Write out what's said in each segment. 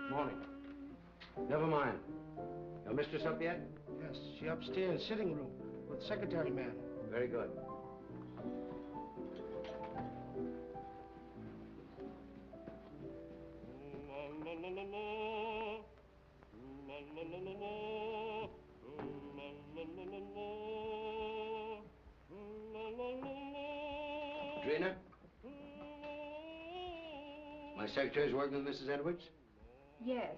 Morning. Never mind. Your mistress up yet? Yes, she upstairs, sitting room, with secretary man. Very good. Drina? My secretary's working with Mrs. Edwards? Yes.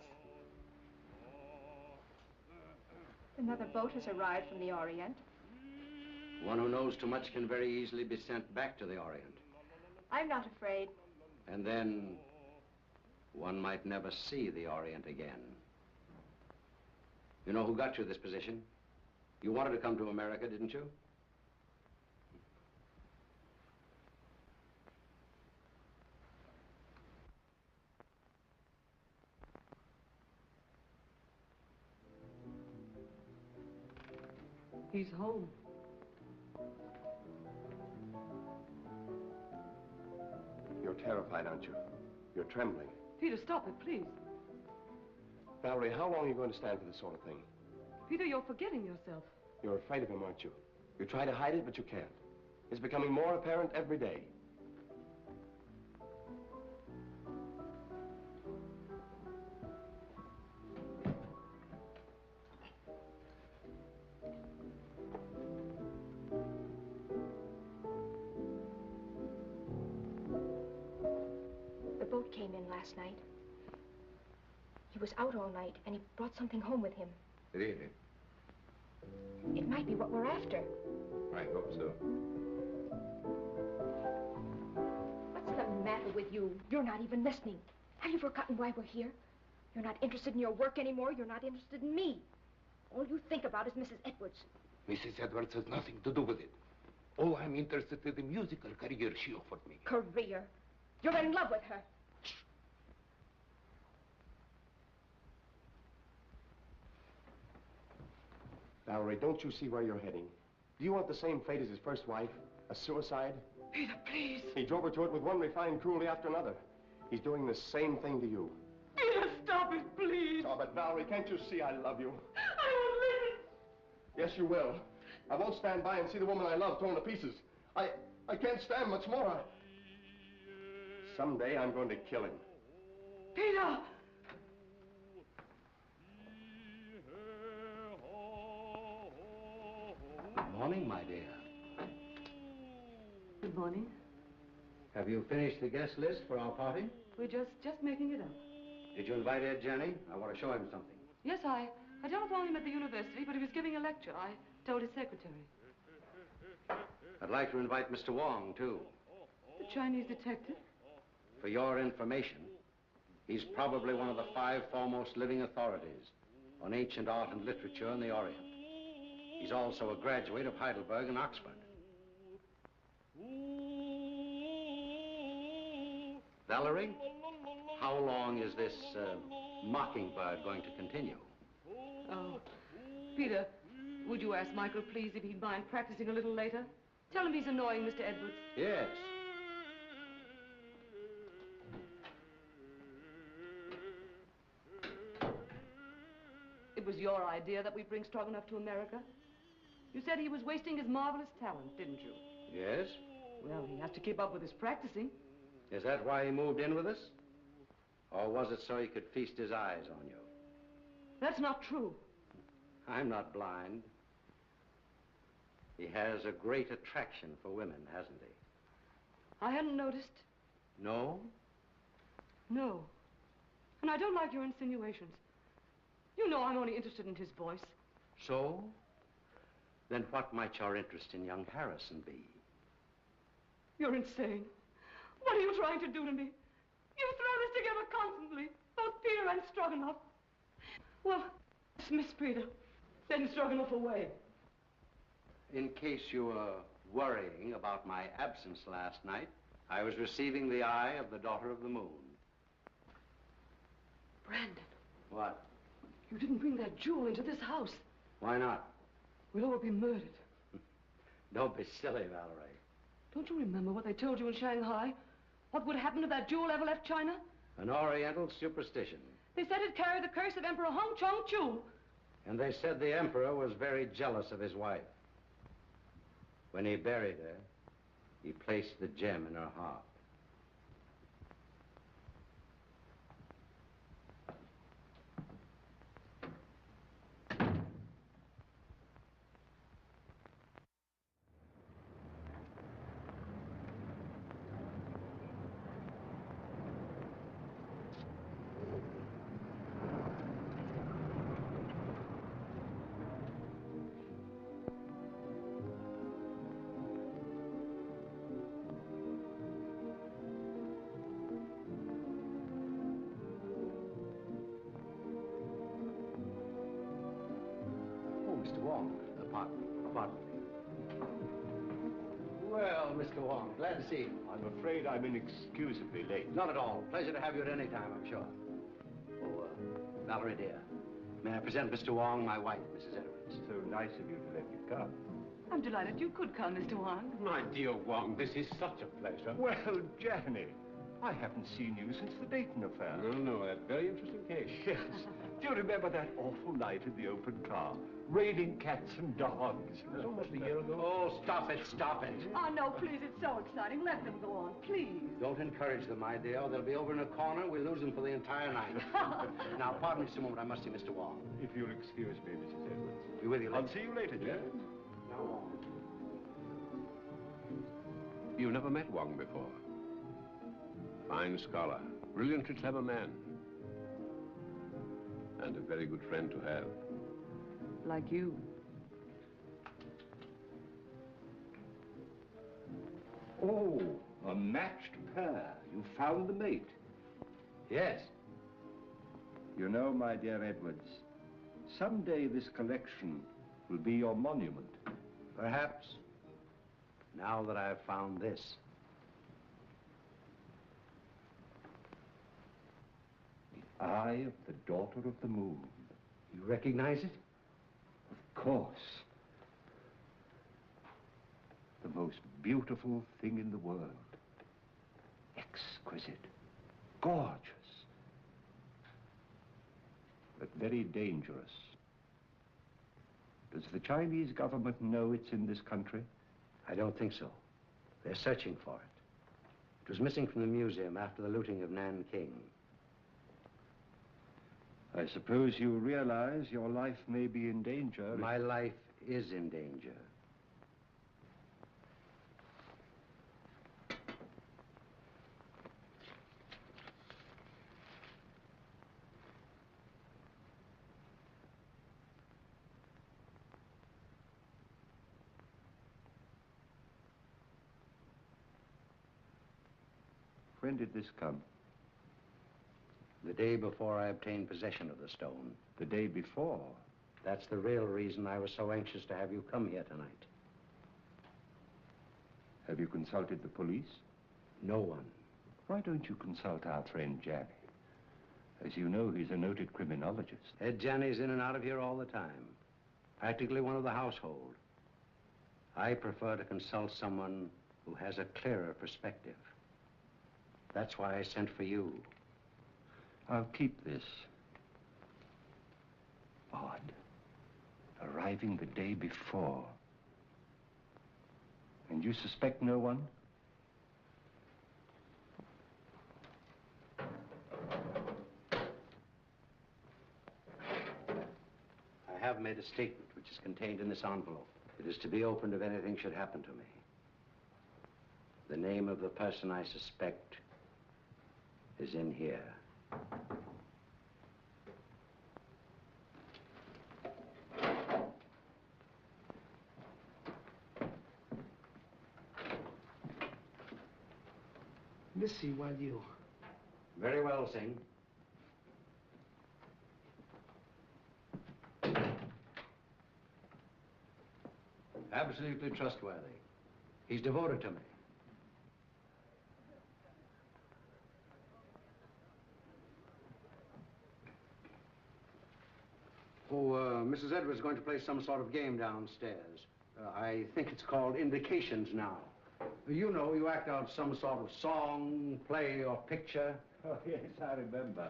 Another boat has arrived from the Orient. One who knows too much can very easily be sent back to the Orient. I'm not afraid. And then one might never see the Orient again. You know who got you this position? You wanted to come to America, didn't you? He's home. You're terrified, aren't you? You're trembling. Peter, stop it, please. Valerie, how long are you going to stand for this sort of thing? Peter, you're forgetting yourself. You're afraid of him, aren't you? You try to hide it, but you can't. It's becoming more apparent every day. The boat came in last night. He was out all night, and he brought something home with him. Really? It might be what we're after. I hope so. What's the matter with you? You're not even listening. Have you forgotten why we're here? You're not interested in your work anymore. You're not interested in me. All you think about is Mrs. Edwards. Mrs. Edwards has nothing to do with it. All I'm interested in the musical career she offered me. Career? You're in love with her. Valerie, don't you see where you're heading? Do you want the same fate as his first wife? A suicide? Peter, please. He drove her to it with one refined cruelty after another. He's doing the same thing to you. Peter, stop it, please. Oh, but Valerie, can't you see I love you? I won't listen. Yes, you will. I won't stand by and see the woman I love torn to pieces. I can't stand much more. Someday I'm going to kill him. Peter! Good morning, my dear. Good morning. Have you finished the guest list for our party? We're just making it up. Did you invite Ed Jenny? I want to show him something. Yes, I telephoned him at the university, but he was giving a lecture. I told his secretary. I'd like to invite Mr. Wong, too. The Chinese detective? For your information, he's probably one of the 5 foremost living authorities on ancient art and literature in the Orient. He's also a graduate of Heidelberg and Oxford. Valerie, how long is this mockingbird going to continue? Oh, Peter, would you ask Michael, please, if he'd mind practicing a little later? Tell him he's annoying Mr. Edwards. Yes. It was your idea that we bring Stroganoff to America. You said he was wasting his marvelous talent, didn't you? Yes? Well, he has to keep up with his practicing. Is that why he moved in with us? Or was it so he could feast his eyes on you? That's not true. I'm not blind. He has a great attraction for women, hasn't he? I hadn't noticed. No? No. And I don't like your insinuations. You know I'm only interested in his voice. So? Then what might your interest in young Harrison be? You're insane. What are you trying to do to me? You throw this together constantly, both Peter and Stroganoff. Well, dismiss Peter, send Stroganoff away. In case you were worrying about my absence last night, I was receiving the eye of the daughter of the moon. Brandon. What? You didn't bring that jewel into this house. Why not? We'll all be murdered. Don't be silly, Valerie. Don't you remember what they told you in Shanghai? What would happen if that jewel ever left China? An Oriental superstition. They said it carried the curse of Emperor Hong Chong-chu. And they said the emperor was very jealous of his wife. When he buried her, he placed the gem in her heart. Wong, pardon me. Well, Mr. Wong, glad to see you. I'm afraid I'm inexcusably late. Not at all. Pleasure to have you at any time, I'm sure. Oh, Valerie, dear, may I present Mr. Wong, my wife, Mrs. Edwards. So nice of you to let me come. I'm delighted you could come, Mr. Wong. My dear Wong, this is such a pleasure. Well, Jenny, I haven't seen you since the Dayton affair. No, that very interesting case. Yes. Do you remember that awful night in the open car? Raining cats and dogs. It was almost a year ago. Oh, stop it, stop it. Oh, no, please, it's so exciting. Let them go on, please. Don't encourage them, my dear. They'll be over in a corner. We'll lose them for the entire night. Now, pardon me just a moment. I must see Mr. Wong. If you'll excuse me, Mrs. Edwards. Be with you later. I'll see you later, Jen. Now, Wong. You never met Wong before. Fine scholar, brilliantly clever man. And a very good friend to have. Like you. Oh, a matched pair. You found the mate. Yes. You know, my dear Edwards, someday this collection will be your monument. Perhaps. Now that I've found this. The eye of the daughter of the moon. You recognize it? Of course. The most beautiful thing in the world. Exquisite. Gorgeous. But very dangerous. Does the Chinese government know it's in this country? I don't think so. They're searching for it. It was missing from the museum after the looting of Nanking. I suppose you realize your life may be in danger. My life is in danger. When did this come? The day before I obtained possession of the stone. The day before? That's the real reason I was so anxious to have you come here tonight. Have you consulted the police? No one. Why don't you consult our friend Janny? As you know, he's a noted criminologist. Ed Janney's in and out of here all the time. Practically one of the household. I prefer to consult someone who has a clearer perspective. That's why I sent for you. I'll keep this. Odd. Arriving the day before. And you suspect no one? I have made a statement which is contained in this envelope. It is to be opened if anything should happen to me. The name of the person I suspect is in here. Missy, while you... Very well, Singh. Absolutely trustworthy. He's devoted to me. Oh, Mrs. Edwards is going to play some sort of game downstairs. I think it's called Indications now. You know, you act out some sort of song, play, or picture. Oh, yes, I remember.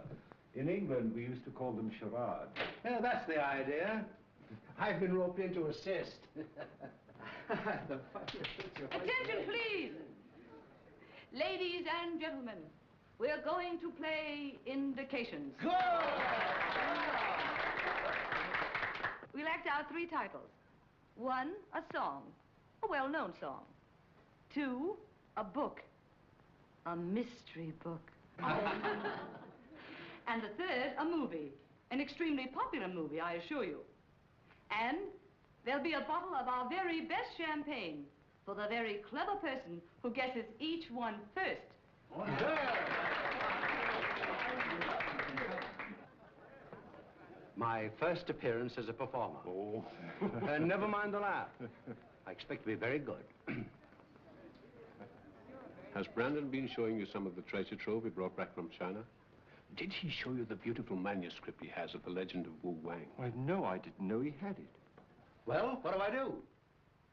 In England, we used to call them charades. Yeah, that's the idea. I've been roped in to assist. Attention, please. Ladies and gentlemen, we're going to play indications. Good! We'll act out 3 titles. 1, a song, a well-known song. 2, a book, a mystery book. And the 3rd, a movie, an extremely popular movie, I assure you. And there'll be a bottle of our very best champagne for the very clever person who guesses each one first. My first appearance as a performer. Oh. Never mind the laugh. I expect to be very good. Has Brandon been showing you some of the treasure trove he brought back from China? Did he show you the beautiful manuscript he has of the legend of Wu Wang? Why, no, I didn't know he had it. Well, what do I do?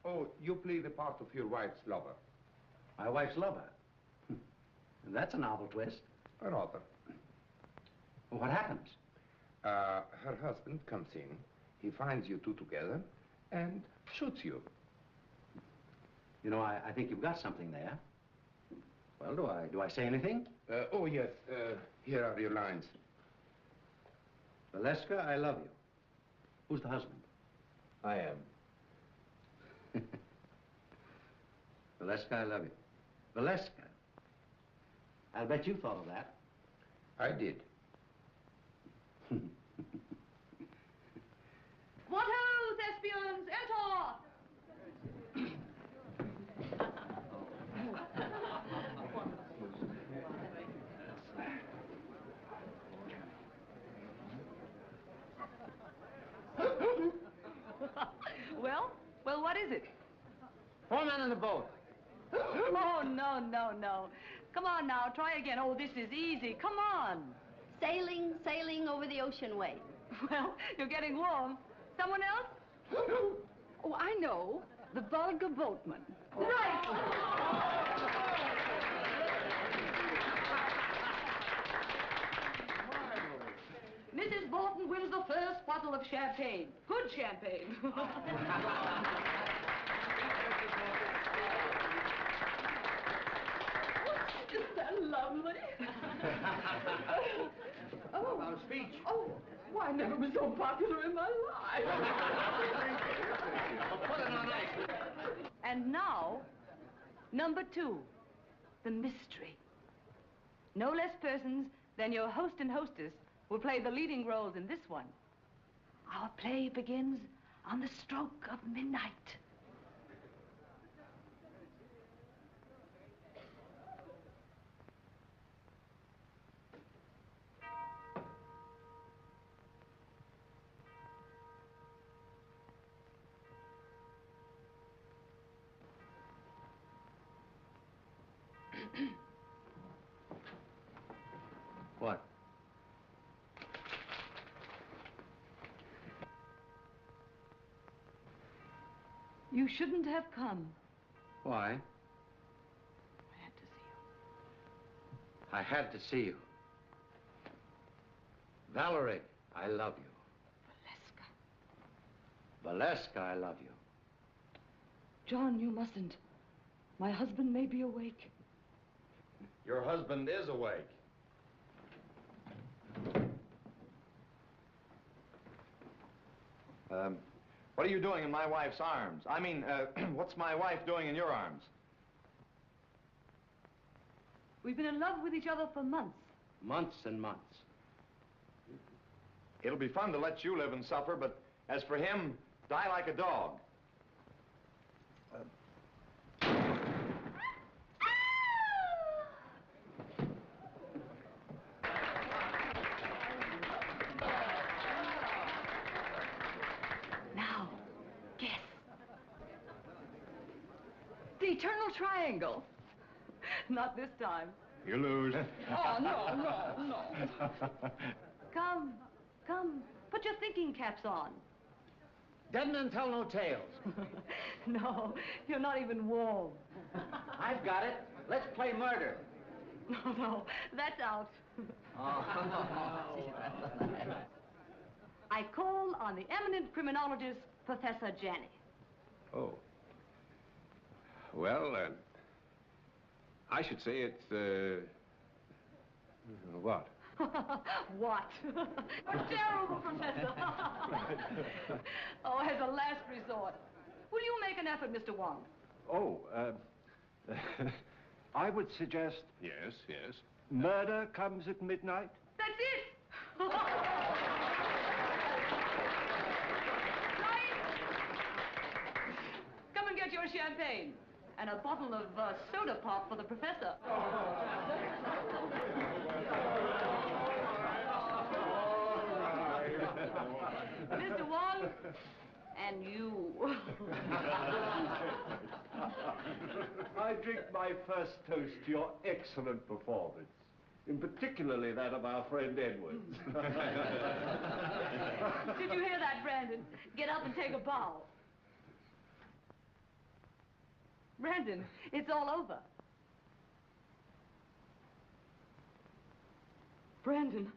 Oh, you play the part of your wife's lover. My wife's lover. That's a novel twist. Rather. Well, what happens? Her husband comes in, he finds you two together, and shoots you. You know, I think you've got something there. Well, do I say anything? Oh, yes. Here are your lines. Valeska, I love you. Who's the husband? I am. Valeska, I love you. Valeska. I'll bet you thought of that. I did. What ho, thespians, enter! Well, what is it? 4 men in the boat. Oh, no. Come on now, try again. Oh, this is easy. Come on. Sailing over the ocean wave. Well, you're getting warm. Someone else? Oh, I know. The vulgar boatman. Right! Mrs. Bolton wins the first bottle of champagne. Good champagne. Isn't that lovely? Oh. About a speech. Oh, why, I never was so popular in my life. Put it on ice. And now, number 2, the mystery. No less persons than your host and hostess will play the leading roles in this one. Our play begins on the stroke of midnight. What? You shouldn't have come. Why? I had to see you. I had to see you. Valerie, I love you. Valeska, I love you. John, you mustn't. My husband may be awake. Your husband is awake. What are you doing in my wife's arms? I mean, what's my wife doing in your arms? We've been in love with each other for months. Months and months. It'll be fun to let you live and suffer, but as for him, die like a dog. Now, guess. The eternal triangle. Not this time. You lose. Oh, no. Come. Put your thinking caps on. Dead men tell no tales. No, you're not even warm. I've got it. Let's play murder. No, that's out. I call on the eminent criminologist, Professor Janney. Oh. Well, I should say it's, what? What? A terrible professor. Oh, as a last resort. Will you make an effort, Mr. Wong? Oh, I would suggest... Yes, yes. Murder comes at midnight? That's it! Right? Come and get your champagne. And a bottle of soda pop for the professor. Mr. Wong, and you. I drink my first toast to your excellent performance, in particularly that of our friend Edwards. Did you hear that, Brandon? Get up and take a bow. Brandon, it's all over. Brandon.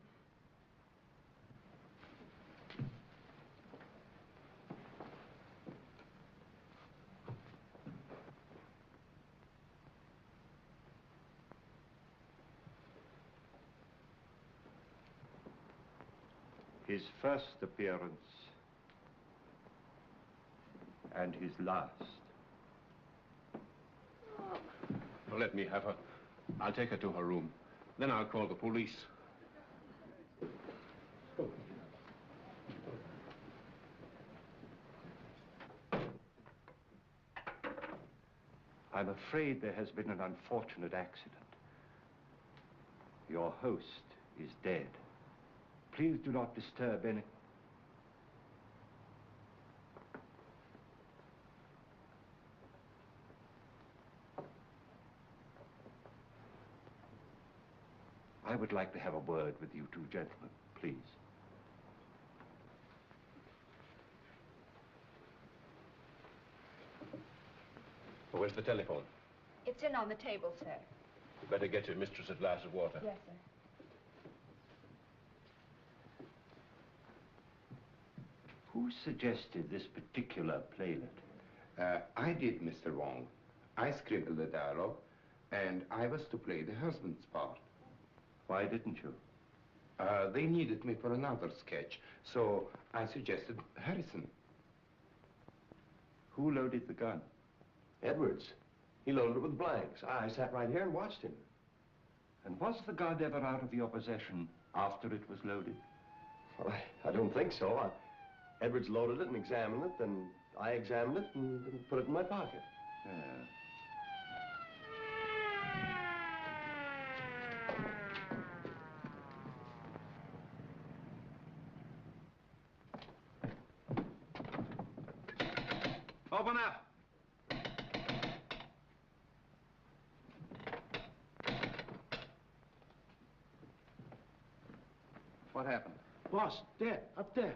His first appearance and his last. Well, let me have her. I'll take her to her room. Then I'll call the police. I'm afraid there has been an unfortunate accident. Your host is dead. Please do not disturb any... I would like to have a word with you two gentlemen, please. Where's the telephone? It's in on the table, sir. You better get your mistress a glass of water. Yes, sir. Who suggested this particular playlet? I did, Mr. Wong. I scribbled the dialogue, and I was to play the husband's part. Why didn't you? They needed me for another sketch, so I suggested Harrison. Who loaded the gun? Edwards. He loaded it with blanks. I sat right here and watched him. And was the gun ever out of your possession after it was loaded? Well, I don't think so. Edwards loaded it and examined it, then I examined it and put it in my pocket. Yeah. Open up. What happened? Boss, dead, up there.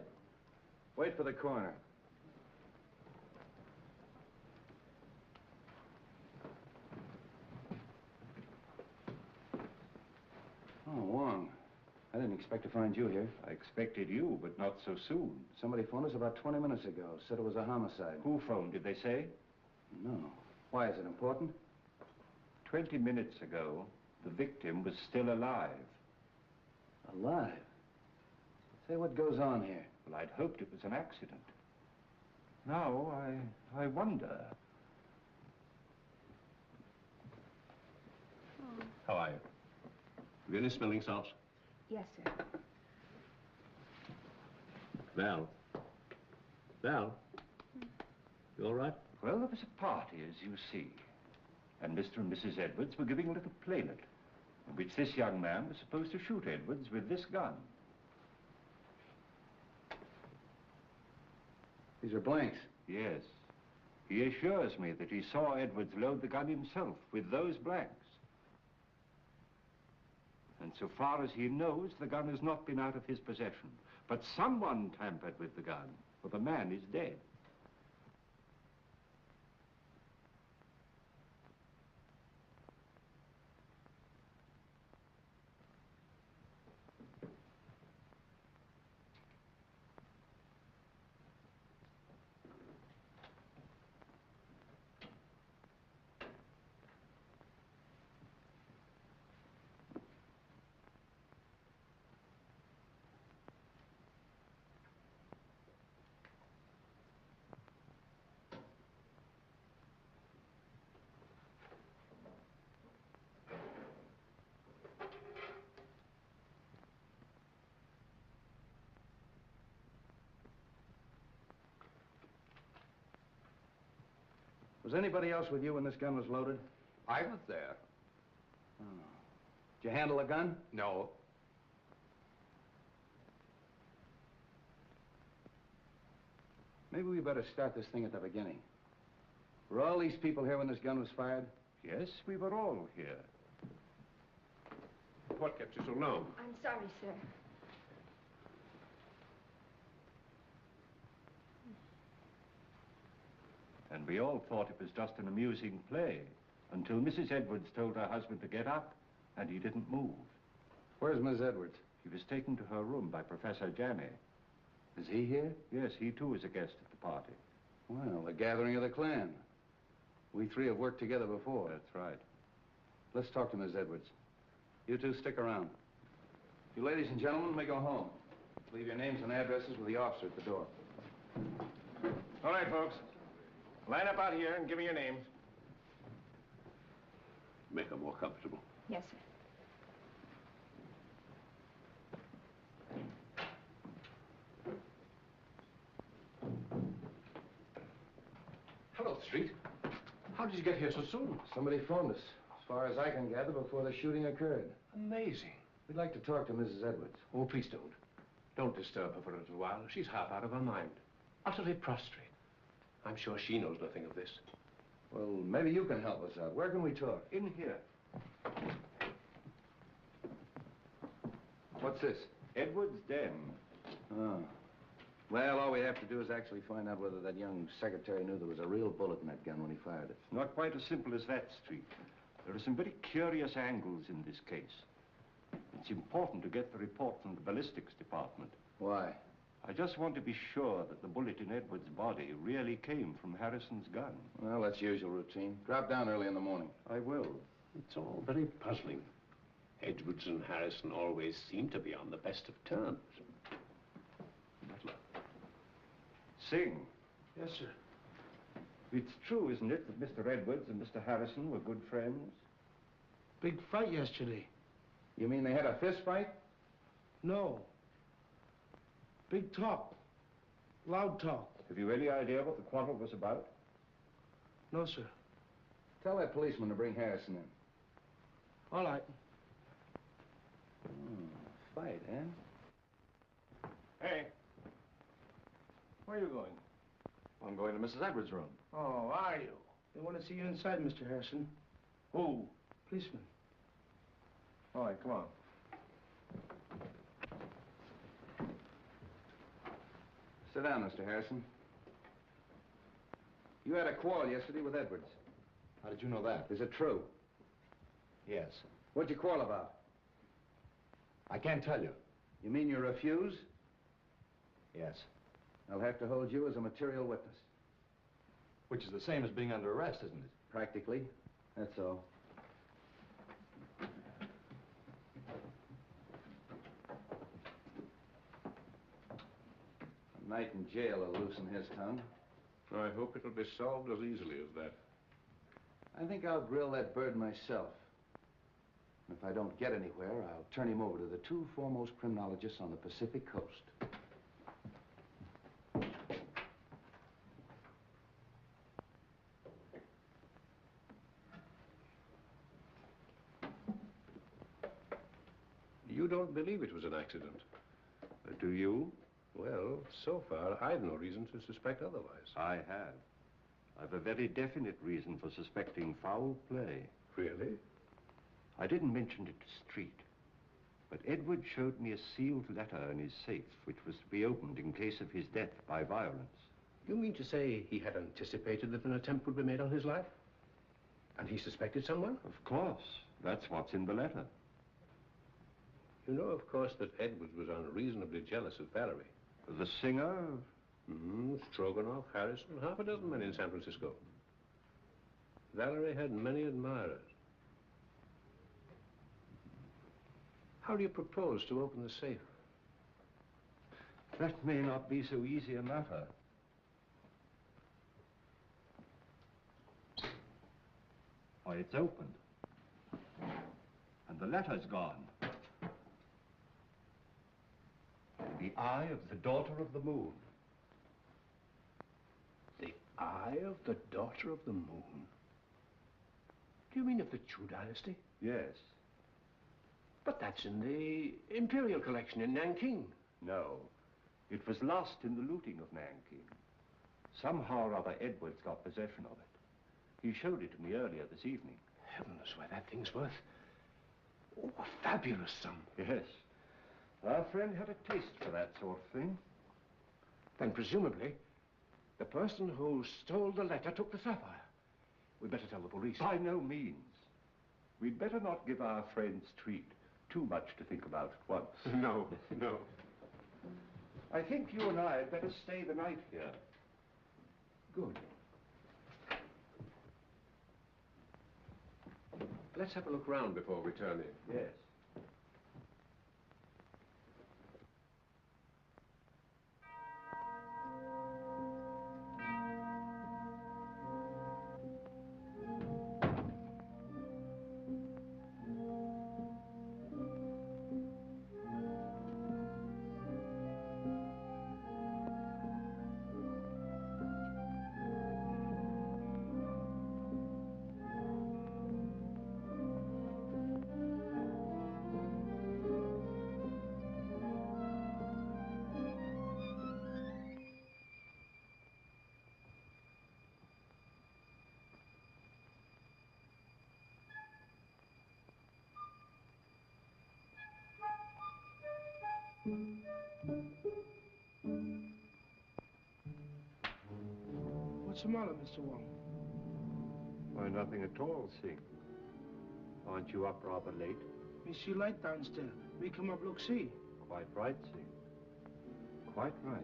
Wait for the coroner. Oh, Wong. I didn't expect to find you here. I expected you, but not so soon. Somebody phoned us about 20 minutes ago. Said it was a homicide. Who phoned, did they say? No. Why, is it important? 20 minutes ago, the victim was still alive. Alive? Say, what goes on here? Well, I'd hoped it was an accident. Now, I wonder. How are you? Have you any smelling salts? Yes, sir. Val? Val? You all right? Well, there was a party, as you see. And Mr. and Mrs. Edwards were giving a little playlet, in which this young man was supposed to shoot Edwards with this gun. These are blanks. Yes. He assures me that he saw Edwards load the gun himself with those blanks. And so far as he knows, the gun has not been out of his possession. But someone tampered with the gun, for the man is dead. Was anybody else with you when this gun was loaded? I was there. Oh. Did you handle the gun? No. Maybe we better start this thing at the beginning. Were all these people here when this gun was fired? Yes, we were all here. What kept you so long? I'm sorry, sir. And we all thought it was just an amusing play until Mrs. Edwards told her husband to get up, and he didn't move. Where's Miss Edwards? He was taken to her room by Professor Janney. Is he here? Yes, he too is a guest at the party. Well, the gathering of the clan. We three have worked together before. That's right. Let's talk to Miss Edwards. You two stick around. You ladies and gentlemen may go home. Leave your names and addresses with the officer at the door. All right, folks. Line up out here and give me your names. Make her more comfortable. Yes, sir. Hello, Street. How did you get here so soon? Somebody phoned us, as far as I can gather, before the shooting occurred. Amazing. We'd like to talk to Mrs. Edwards. Oh, please don't. Don't disturb her for a little while. She's half out of her mind. Utterly prostrate. I'm sure she knows nothing of this. Well, maybe you can help us out. Where can we talk? In here. What's this? Edwards' den. Oh. Well, all we have to do is actually find out whether that young secretary knew there was a real bullet in that gun when he fired it. Not quite as simple as that, Street. There are some very curious angles in this case. It's important to get the report from the ballistics department. Why? I just want to be sure that the bullet in Edwards' body really came from Harrison's gun. Well, that's usual routine. Drop down early in the morning. I will. It's all very puzzling. Edwards and Harrison always seem to be on the best of terms. Butler. Sing. Yes, sir. It's true, isn't it, that Mr. Edwards and Mr. Harrison were good friends? Big fight yesterday. You mean they had a fist fight? No. Big talk. Loud talk. Have you any idea what the quarrel was about? No, sir. Tell that policeman to bring Harrison in. All right. Fight, eh? Hey. Where are you going? I'm going to Mrs. Edwards' room. Oh, are you? They want to see you inside, Mr. Harrison. Who? Policeman. All right, come on. Sit down, Mr. Harrison. You had a quarrel yesterday with Edwards. How did you know that? Is it true? Yes. What'd you quarrel about? I can't tell you. You mean you refuse? Yes. I'll have to hold you as a material witness. Which is the same as being under arrest, isn't it? Practically. That's all. A night in jail will loosen his tongue. I hope it'll be solved as easily as that. I think I'll grill that bird myself. If I don't get anywhere, I'll turn him over to the two foremost criminologists on the Pacific coast. You don't believe it was an accident? Do you? Well, so far, I've no reason to suspect otherwise. I have. I've a very definite reason for suspecting foul play. Really? I didn't mention it to Street, but Edward showed me a sealed letter in his safe, which was to be opened in case of his death by violence. You mean to say he had anticipated that an attempt would be made on his life? And he suspected someone? Of course. That's what's in the letter. You know, of course, that Edwards was unreasonably jealous of Valerie. The singer? Stroganoff, Harrison, half a dozen men in San Francisco. Valerie had many admirers. How do you propose to open the safe? That may not be so easy a matter. Why, it's opened. And the letter's gone. The eye of the daughter of the moon. The Eye of the Daughter of the Moon. Do you mean of the Chu dynasty? Yes. But that's in the Imperial collection in Nanking. No. It was lost in the looting of Nanking. Somehow or other, Edwards got possession of it. He showed it to me earlier this evening. Heaven knows why that thing's worth. Oh, a fabulous sum. Yes. Our friend had a taste for that sort of thing. Then presumably, the person who stole the letter took the sapphire. We'd better tell the police. By no means. We'd better not give our friend's treat too much to think about at once. No, no. I think you and I had better stay the night here. Good. Let's have a look round before returning. Yes. What's the matter, Mr. Wong? Why, nothing at all, Sing. Aren't you up rather late? We see light downstairs. We come up, look, see. Quite right, Sing. Quite right.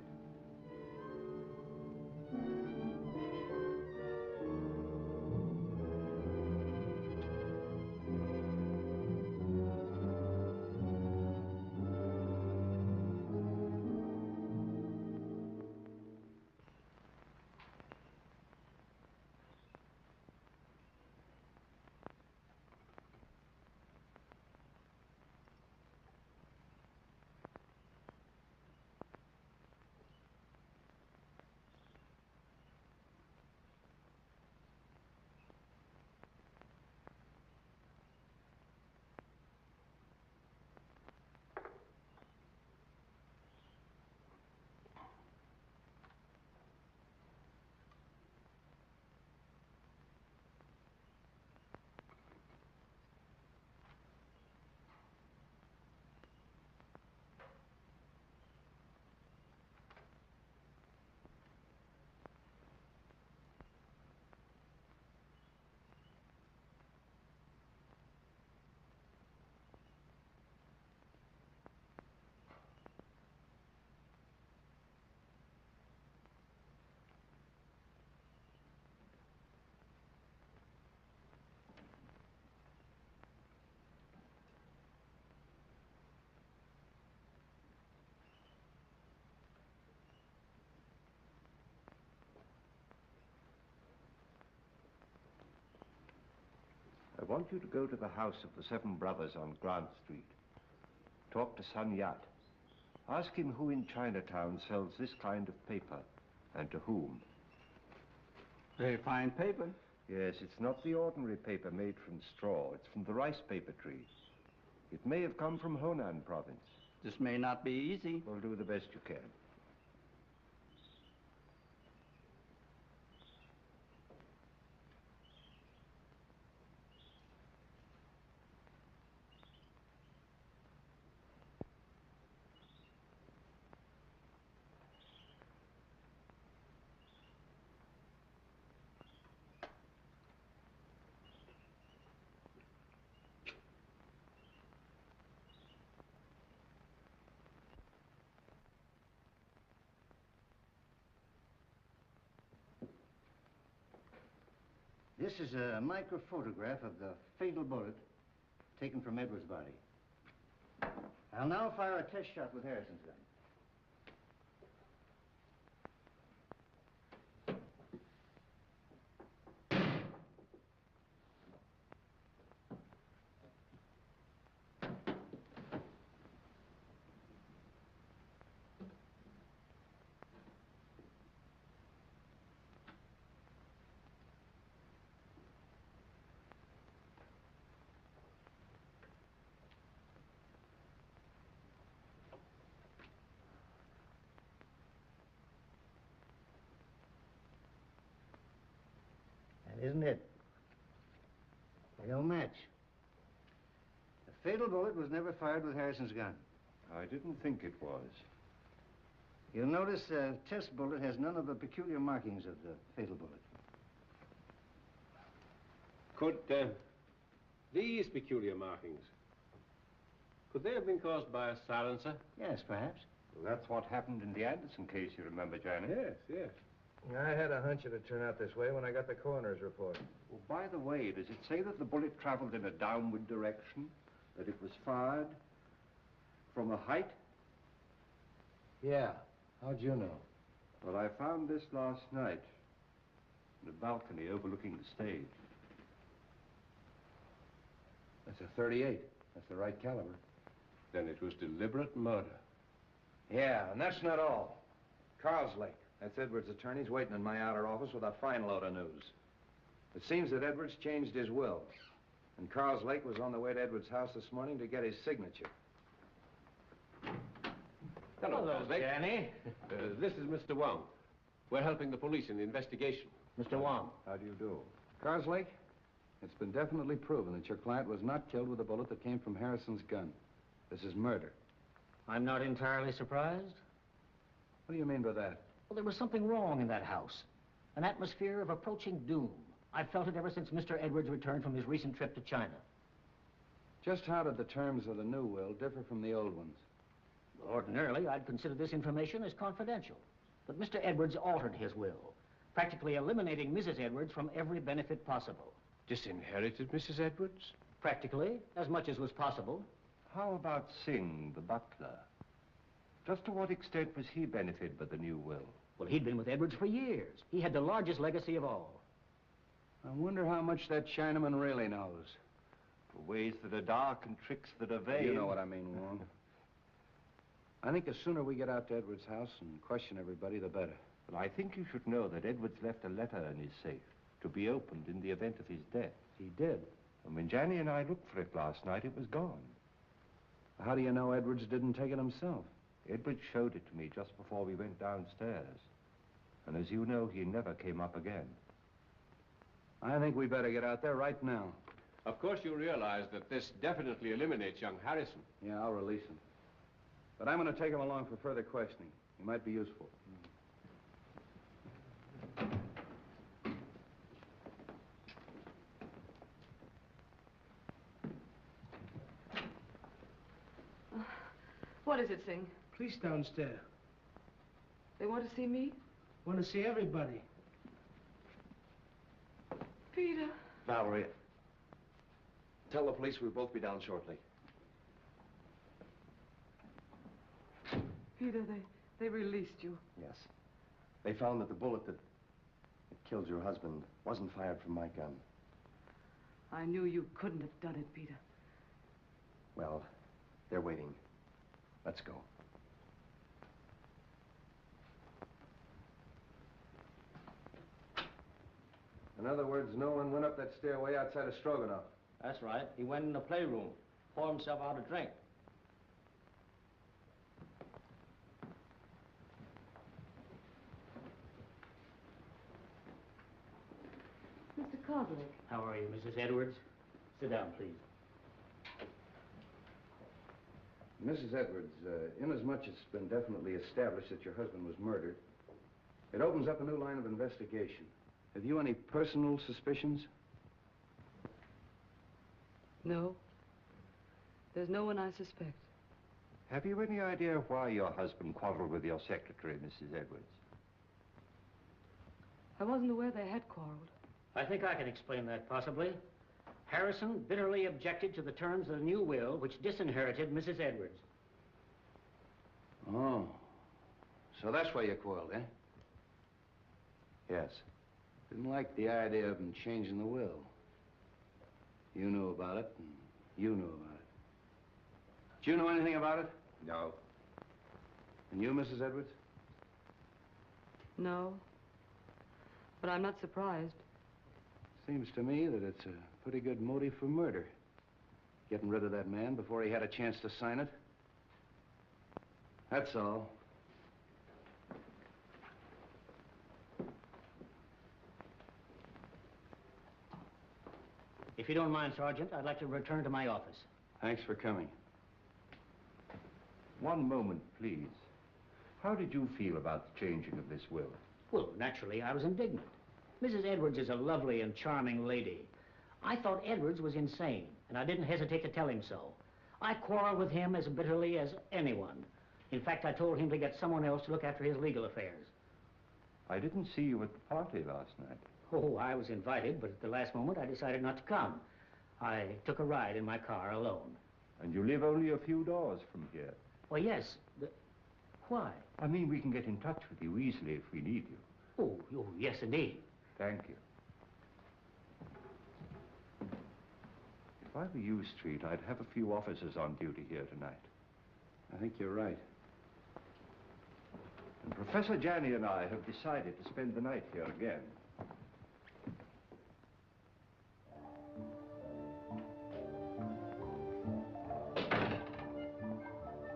I want you to go to the house of the Seven Brothers on Grant Street. Talk to Sun Yat. Ask him who in Chinatown sells this kind of paper, and to whom. Very fine paper. Yes, it's not the ordinary paper made from straw. It's from the rice paper tree. It may have come from Honan province. This may not be easy. Well, do the best you can. This is a microphotograph of the fatal bullet taken from Edward's body. I'll now fire a test shot with Harrison's gun. isn't it? They don't match. The fatal bullet was never fired with Harrison's gun. I didn't think it was. You'll notice the test bullet has none of the peculiar markings of the fatal bullet. Could these peculiar markings, could they have been caused by a silencer? Yes, perhaps. Well, that's what happened in the Anderson case, you remember, Johnny? Yes, yes. I had a hunch it'd turn out this way when I got the coroner's report. Well, by the way, does it say that the bullet traveled in a downward direction? That it was fired from a height? Yeah. How'd you know? Well, I found this last night in a balcony overlooking the stage. That's a .38. That's the right caliber. Then it was deliberate murder. Yeah, and that's not all. Carslake, that's Edwards' attorney's waiting in my outer office with a fine load of news. It seems that Edwards changed his will, and Carslake was on the way to Edwards' house this morning to get his signature. Hello, Carslake. Danny. This is Mr. Wong. We're helping the police in the investigation. Mr. Wong. How do you do? Carslake, it's been definitely proven that your client was not killed with a bullet that came from Harrison's gun. This is murder. I'm not entirely surprised. What do you mean by that? Well, there was something wrong in that house. An atmosphere of approaching doom. I've felt it ever since Mr. Edwards returned from his recent trip to China. Just how did the terms of the new will differ from the old ones? Well, ordinarily, I'd consider this information as confidential. But Mr. Edwards altered his will, practically eliminating Mrs. Edwards from every benefit possible. Disinherited Mrs. Edwards? Practically, as much as was possible. How about Singh, the butler? Just to what extent was he benefited by the new will? Well, he'd been with Edwards for years. He had the largest legacy of all. I wonder how much that Chinaman really knows. For ways that are dark and tricks that are vain. You know what I mean, Wong. I think the sooner we get out to Edwards' house and question everybody, the better. But I think you should know that Edwards left a letter in his safe to be opened in the event of his death. He did. And when Janny and I looked for it last night, it was gone. How do you know Edwards didn't take it himself? Edwards showed it to me just before we went downstairs. And as you know, he never came up again. I think we better get out there right now. Of course you realize that this definitely eliminates young Harrison. Yeah, I'll release him. But I'm going to take him along for further questioning. He might be useful. What is it, Singh? Police downstairs. They want to see me? Want to see everybody. Peter. Valerie, tell the police we'll both be down shortly. Peter, they released you. Yes. They found that the bullet that killed your husband wasn't fired from my gun. I knew you couldn't have done it, Peter. Well, they're waiting. Let's go. In other words, no one went up that stairway outside of Stroganoff. That's right. He went in the playroom, poured himself out a drink. Mr. Carslake. How are you, Mrs. Edwards? Sit down, please. Mrs. Edwards, inasmuch it's been definitely established that your husband was murdered, it opens up a new line of investigation. Have you any personal suspicions? No. There's no one I suspect. Have you any idea why your husband quarreled with your secretary, Mrs. Edwards? I wasn't aware they had quarreled. I think I can explain that, possibly. Harrison bitterly objected to the terms of the new will, which disinherited Mrs. Edwards. Oh. So that's why you quarreled, eh? Yes. Didn't like the idea of him changing the will. You knew about it, and you knew about it. Did you know anything about it? No. And you, Mrs. Edwards? No. But I'm not surprised. Seems to me that it's a pretty good motive for murder. Getting rid of that man before he had a chance to sign it. That's all. If you don't mind, Sergeant, I'd like to return to my office. Thanks for coming. One moment, please. How did you feel about the changing of this will? Well, naturally, I was indignant. Mrs. Edwards is a lovely and charming lady. I thought Edwards was insane, and I didn't hesitate to tell him so. I quarreled with him as bitterly as anyone. In fact, I told him to get someone else to look after his legal affairs. I didn't see you at the party last night. Oh, I was invited, but at the last moment I decided not to come. I took a ride in my car alone. And you live only a few doors from here. Well, yes. Why? I mean, we can get in touch with you easily if we need you. Oh, yes, indeed. Thank you. If I were you, Street, I'd have a few officers on duty here tonight. I think you're right. And Professor Janney and I have decided to spend the night here again.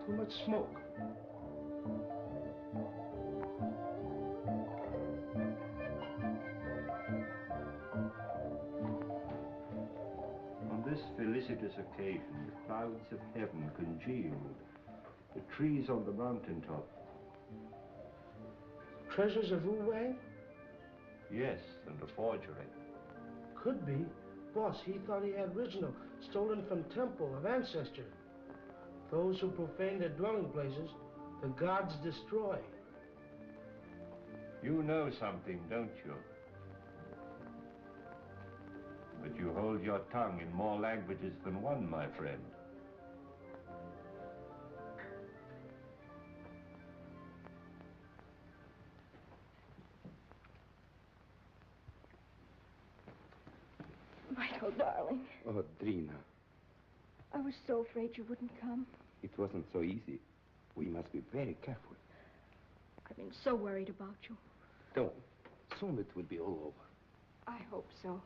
Too much smoke. On this felicitous occasion, the clouds of heaven congealed. The trees on the mountaintop. Treasures of Wong? Yes, and a forgery. Could be. Boss, he thought he had original, stolen from temple of ancestor. Those who profane their dwelling places, the gods destroy. You know something, don't you? But you hold your tongue in more languages than one, my friend. Moto, darling. Oh, Drina, I was so afraid you wouldn't come. it wasn't so easy. We must be very careful. I've been so worried about you. Don't. Soon it will be all over. I hope so.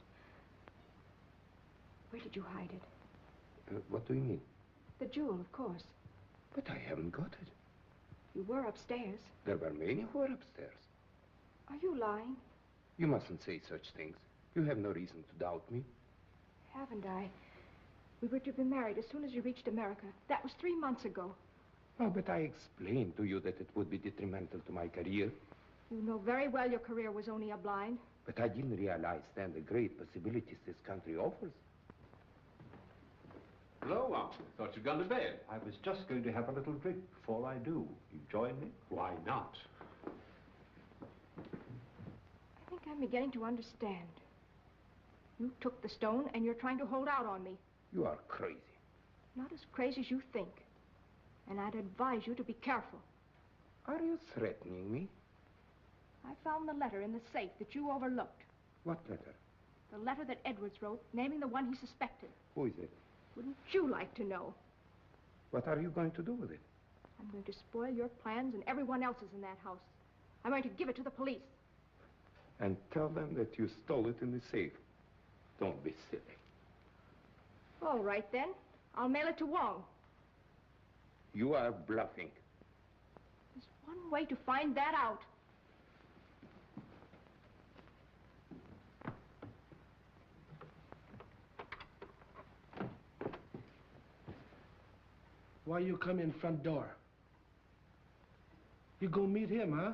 Where did you hide it? What do you mean? The jewel, of course. But I haven't got it. You were upstairs. There were many who were upstairs. Are you lying? You mustn't say such things. You have no reason to doubt me. Haven't I? We were to be married as soon as you reached America. That was 3 months ago. Oh, but I explained to you that it would be detrimental to my career. You know very well your career was only a blind. But I didn't realize then the great possibilities this country offers. Hello, Wong. Thought you'd gone to bed. I was just going to have a little drink before I do. You join me? Why not? I think I'm beginning to understand. You took the stone and you're trying to hold out on me. You are crazy. Not as crazy as you think. And I'd advise you to be careful. Are you threatening me? I found the letter in the safe that you overlooked. What letter? The letter that Edwards wrote, naming the one he suspected. Who is it? Wouldn't you like to know? What are you going to do with it? I'm going to spoil your plans and everyone else's in that house. I'm going to give it to the police. And tell them that you stole it in the safe. Don't be silly. All right, then. I'll mail it to Wong. You are bluffing. There's one way to find that out. Why you come in front door? You go meet him, huh?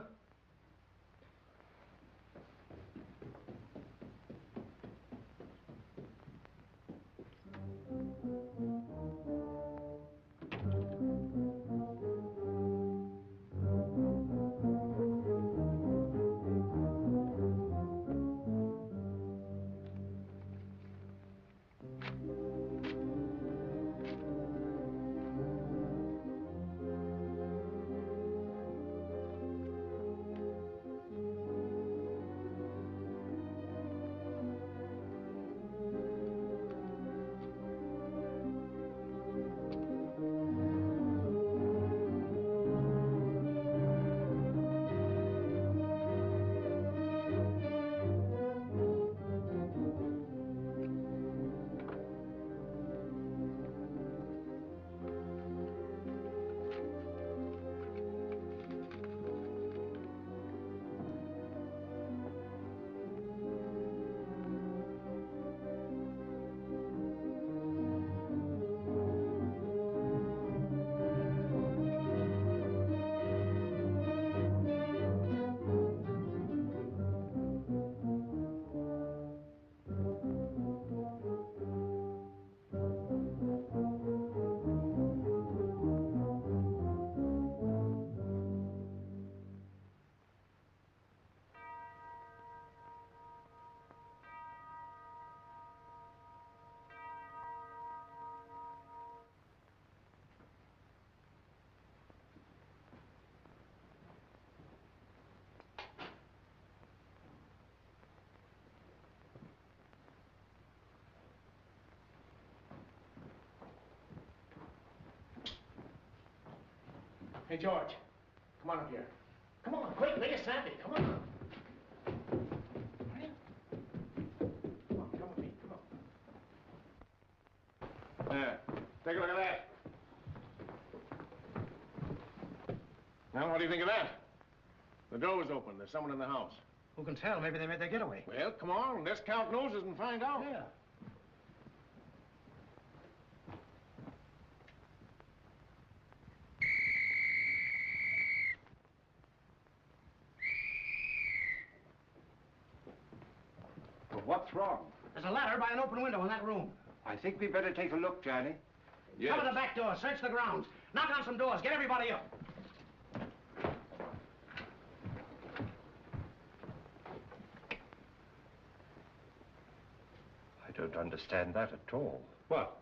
Hey, George, come on up here. Come on, quick, make it snappy. Come on. Come on, come with me. Come on. There. Take a look at that. Now, what do you think of that? The door was open. There's someone in the house. Who can tell? Maybe they made their getaway. Well, come on. Let's count noses and find out. Yeah. Well, what's wrong? There's a ladder by an open window in that room. I think we better take a look, Johnny. Yes. Cover the back door. Search the grounds. Knock on some doors. Get everybody up. I don't understand that at all. What?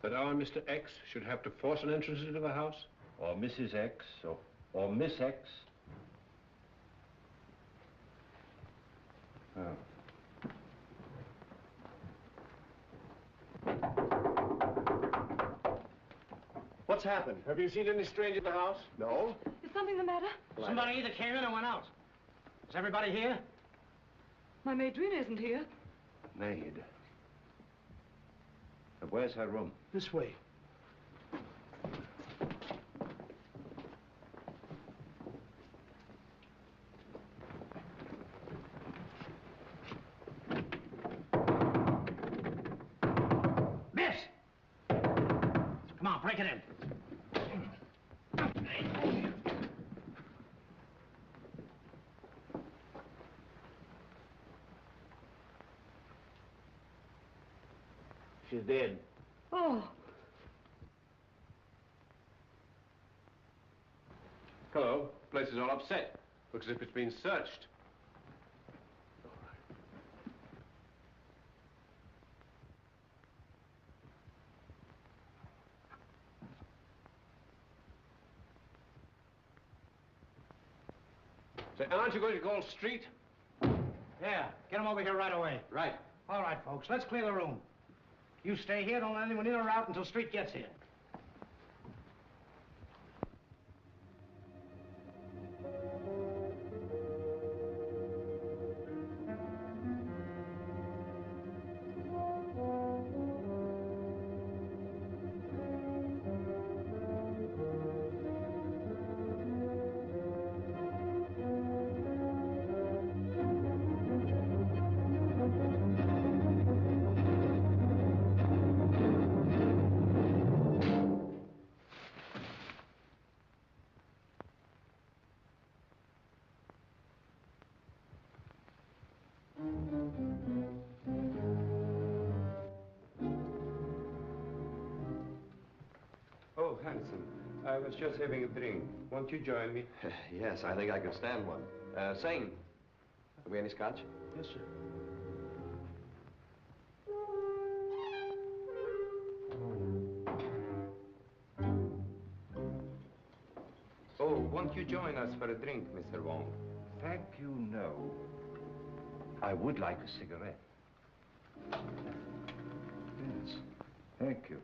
That our Mr. X should have to force an entrance into the house? Or Mrs. X, or Miss X. Oh. What's happened? Have you seen any stranger in the house? No. Is something the matter? Somebody either came in or went out. Is everybody here? My maid Drina isn't here. Maid. Where's her room? This way. Miss! Come on, break it in. She's dead. Oh. Hello. Place is all upset. Looks as if it's been searched. Say, aren't you going to call street? Yeah, get them over here right away. Right. All right, folks, let's clear the room. You stay here, don't let anyone in or out until Street gets here. Oh, handsome. I was just having a drink. Won't you join me? Yes, I think I could stand one. Sane. Have we any scotch? Yes, sir. Oh, won't you join us for a drink, Mr. Wong? Thank you, no. I would like a cigarette. Yes, thank you.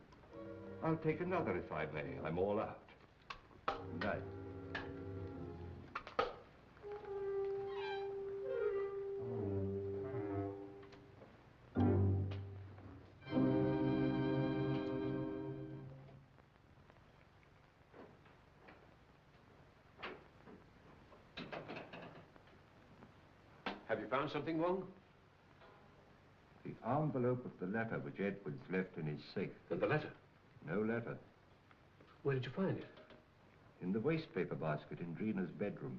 I'll take another if I may. I'm all out. Good night. Have you found something, Wong? The envelope of the letter which Edwards left in his safe. And the letter? No letter. Where did you find it? In the wastepaper basket in Drina's bedroom.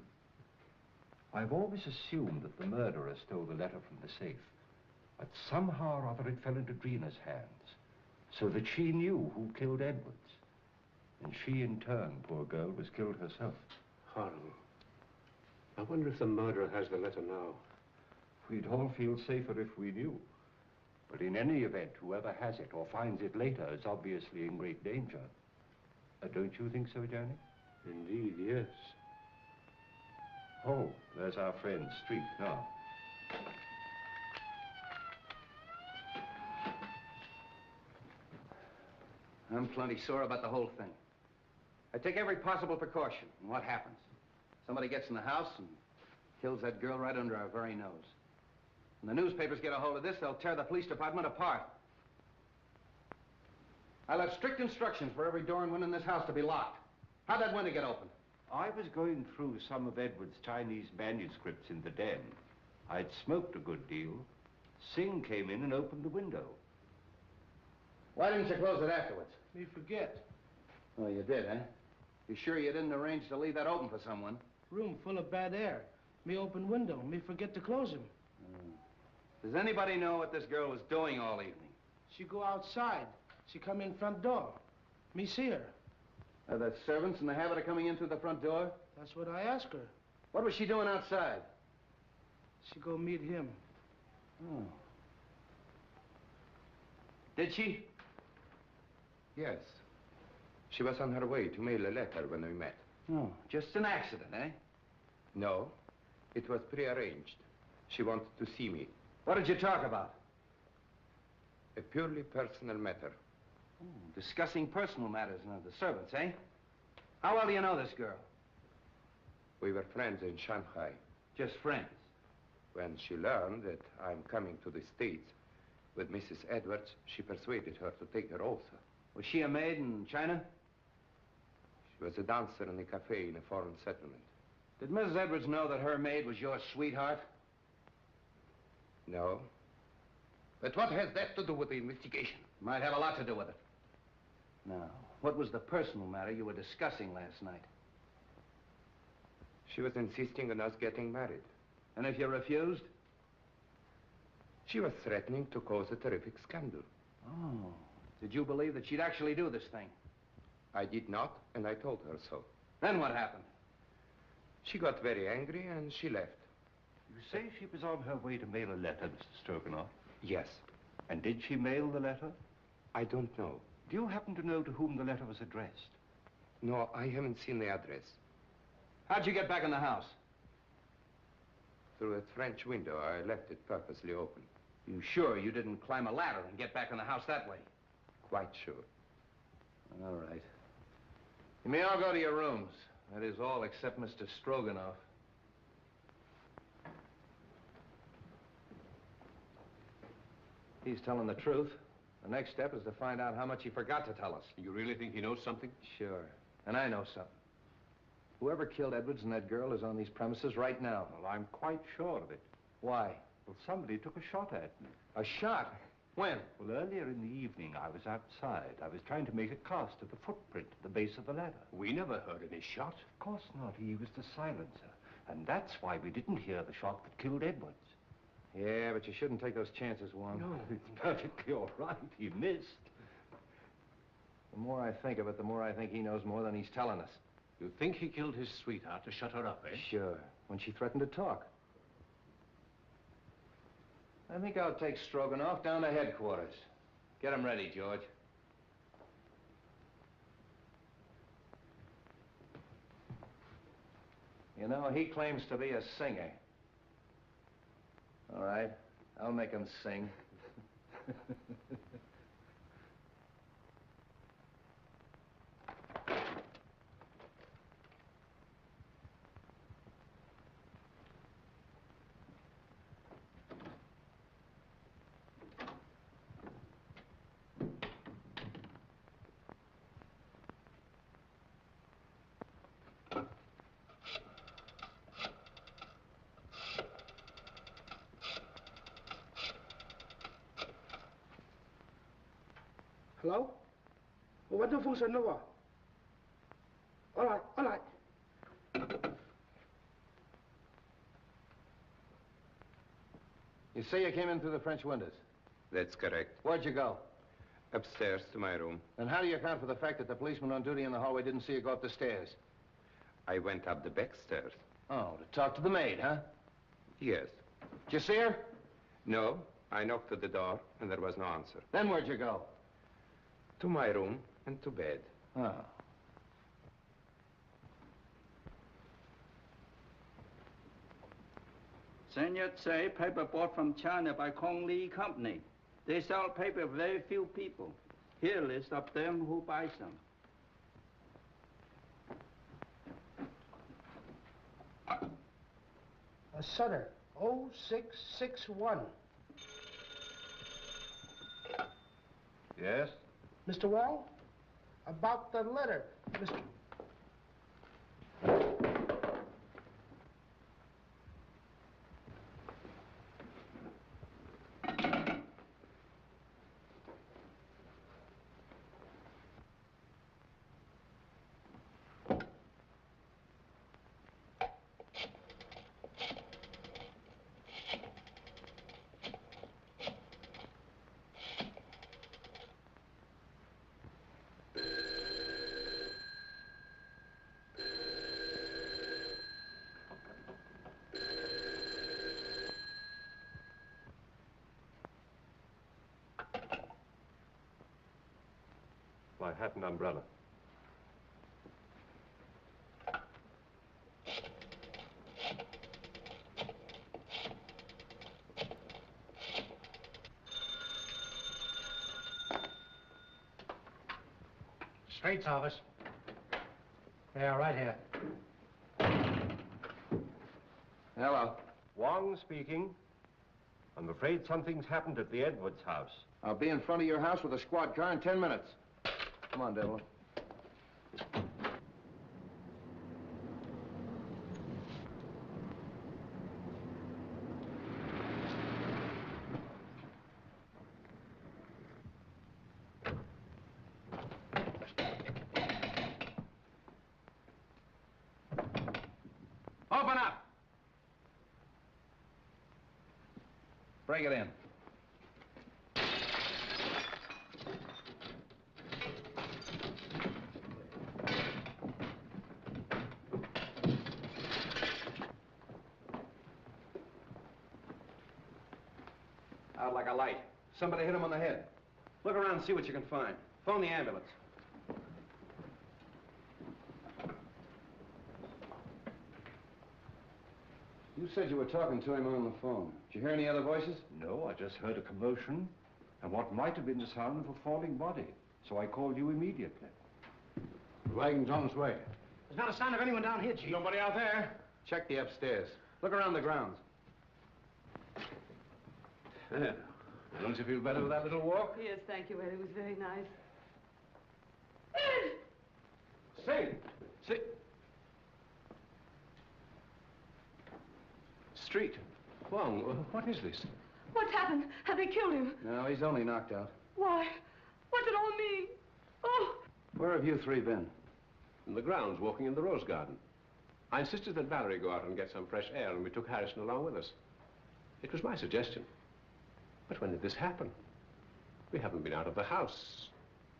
I've always assumed that the murderer stole the letter from the safe. But somehow or other it fell into Drina's hands. So that she knew who killed Edwards. And she, in turn, poor girl, was killed herself. Horrible. I wonder if the murderer has the letter now. We'd all feel safer if we knew. But in any event, whoever has it or finds it later is obviously in great danger. Don't you think so, Johnny? Indeed, yes. Oh, there's our friend, Street, now. I'm plenty sore about the whole thing. I take every possible precaution. And what happens? Somebody gets in the house and kills that girl right under our very nose. When the newspapers get a hold of this, they'll tear the police department apart. I left strict instructions for every door and window in this house to be locked. How'd that window get open? I was going through some of Edward's Chinese manuscripts in the den. I'd smoked a good deal. Singh came in and opened the window. Why didn't you close it afterwards? Me forget. Oh, you did, eh? You sure you didn't arrange to leave that open for someone? Room full of bad air. Me open window. Me forget to close him. Does anybody know what this girl was doing all evening? She go outside. She come in front door. Me see her. Are the servants in the habit of coming in through the front door? That's what I asked her. What was she doing outside? She go meet him. Oh. Did she? Yes. She was on her way to mail a letter when we met. Oh, just an accident, eh? No, it was prearranged. She wanted to see me. What did you talk about? A purely personal matter. Oh, discussing personal matters now, the servants, eh? How well do you know this girl? We were friends in Shanghai. Just friends? When she learned that I'm coming to the States with Mrs. Edwards, she persuaded her to take her also. Was she a maid in China? She was a dancer in a cafe in a foreign settlement. Did Mrs. Edwards know that her maid was your sweetheart? No. But what has that to do with the investigation? Might have a lot to do with it. Now, what was the personal matter you were discussing last night? She was insisting on us getting married. And if you refused? She was threatening to cause a terrific scandal. Oh. Did you believe that she'd actually do this thing? I did not, and I told her so. Then what happened? She got very angry, and she left. You say she was on her way to mail a letter, Mr. Stroganoff? Yes. And did she mail the letter? I don't know. Do you happen to know to whom the letter was addressed? No, I haven't seen the address. How'd you get back in the house? Through a French window. I left it purposely open. You sure you didn't climb a ladder and get back in the house that way? Quite sure. All right. You may all go to your rooms. That is all except Mr. Stroganoff. He's telling the truth. The next step is to find out how much he forgot to tell us. You really think he knows something? Sure. And I know something. Whoever killed Edwards and that girl is on these premises right now. Well, I'm quite sure of it. Why? Well, somebody took a shot at me. A shot? When? Well, earlier in the evening, I was outside. I was trying to make a cast of the footprint at the base of the ladder. We never heard any shot. Of course not. He was the silencer. And that's why we didn't hear the shot that killed Edwards. Yeah, but you shouldn't take those chances, Wong. No, it's perfectly all right. He missed. The more I think of it, the more I think he knows more than he's telling us. You think he killed his sweetheart to shut her up, eh? Sure. When she threatened to talk. I think I'll take Stroganoff down to headquarters. Get him ready, George. You know, he claims to be a singer. All right, I'll make him sing. Hello? What the fuck is Nova? All right, all right. You say you came in through the French windows? That's correct. Where'd you go? Upstairs to my room. Then how do you account for the fact that the policeman on duty in the hallway didn't see you go up the stairs? I went up the back stairs. Oh, to talk to the maid, huh? Yes. Did you see her? No, I knocked at the door, and there was no answer. Then where'd you go? To my room and to bed. Oh. Senor say paper bought from China by Kong Lee Company. They sell paper to very few people. Here a list of them who buy some. Sutter, 0661. Yes? Mr. Wong? About the letter, Mr. My hat and umbrella. Straight's office. Yeah, right here. Hello. Wong speaking. I'm afraid something's happened at the Edwards house. I'll be in front of your house with a squad car in 10 minutes. Come on, Devlin. Open up! Break it in. Out like a light. Somebody hit him on the head. Look around and see what you can find. Phone the ambulance. You said you were talking to him on the phone. Did you hear any other voices? No, I just heard a commotion and what might have been the sound of a falling body. So I called you immediately. The wagon's on its way. There's not a sign of anyone down here, Chief. Nobody out there? Check the upstairs. Look around the grounds. Yeah. Don't you feel better with that little walk? Yes, thank you, Ed. It was very nice. Say! Street. Wong, what is this? What's happened? Have they killed him? No, he's only knocked out. Why? What's it all mean? Oh! Where have you three been? In the grounds, walking in the rose garden. I insisted that Valerie go out and get some fresh air, and we took Harrison along with us. It was my suggestion. But when did this happen? We haven't been out of the house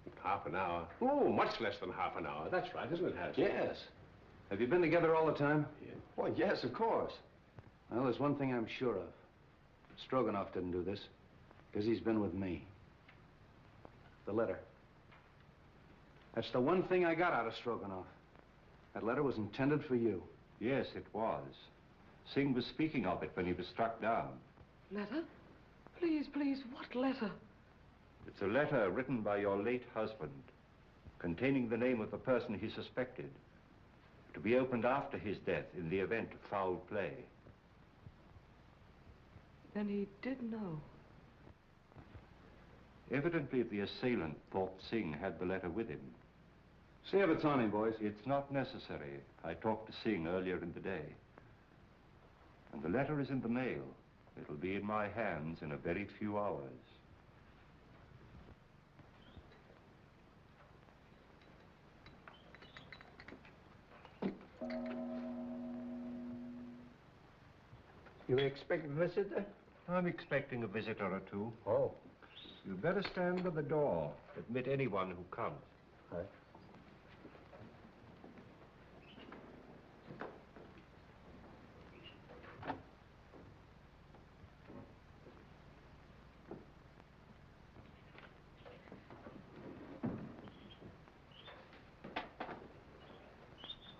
in half an hour. Oh, much less than half an hour. That's right, isn't it, Harrison? Yes. Have you been together all the time? Yeah. Well, yes, of course. Well, there's one thing I'm sure of. Stroganoff didn't do this, because he's been with me. The letter. That's the one thing I got out of Stroganoff. That letter was intended for you. Yes, it was. Singh was speaking of it when he was struck down. Letter? Please, please, what letter? It's a letter written by your late husband, containing the name of the person he suspected, to be opened after his death in the event of foul play. Then he did know. Evidently, the assailant thought Singh had the letter with him. See if it's on him, boys. It's not necessary. I talked to Singh earlier in the day. And the letter is in the mail. It'll be in my hands in a very few hours. You expect a visitor? I'm expecting a visitor or two. Oh. You'd better stand by the door. Admit anyone who comes. Right.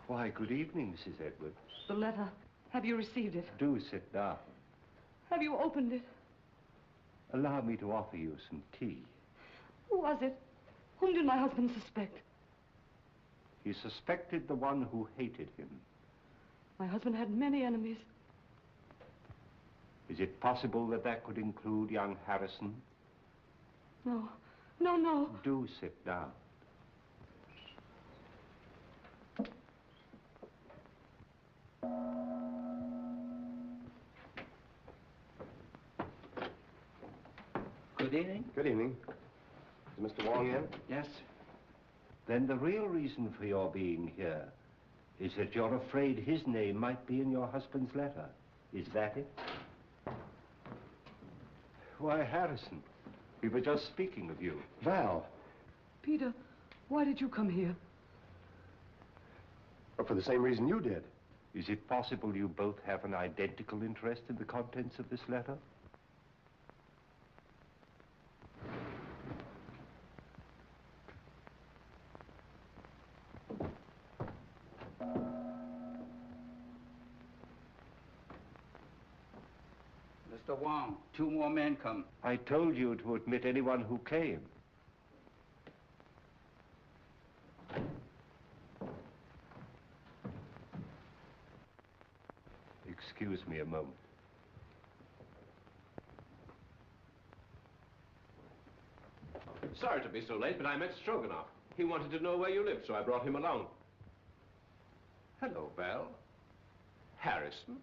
Why, good evening, Mrs. Edwards. The letter. Have you received it? Do sit down. Have you opened it? Allow me to offer you some tea. Who was it? Whom did my husband suspect? He suspected the one who hated him. My husband had many enemies. Is it possible that that could include young Harrison? No. No, no. Do sit down. Good evening. Good evening. Is Mr. Wong in? Yes. Then the real reason for your being here is that you're afraid his name might be in your husband's letter. Is that it? Why, Harrison, we were just speaking of you. Val. Peter, why did you come here? Well, for the same reason you did. Is it possible you both have an identical interest in the contents of this letter? Mr. Wong, 2 more men come. I told you to admit anyone who came. Excuse me a moment. Sorry to be so late, but I met Stroganoff. He wanted to know where you lived, so I brought him along. Hello, Val. Harrison?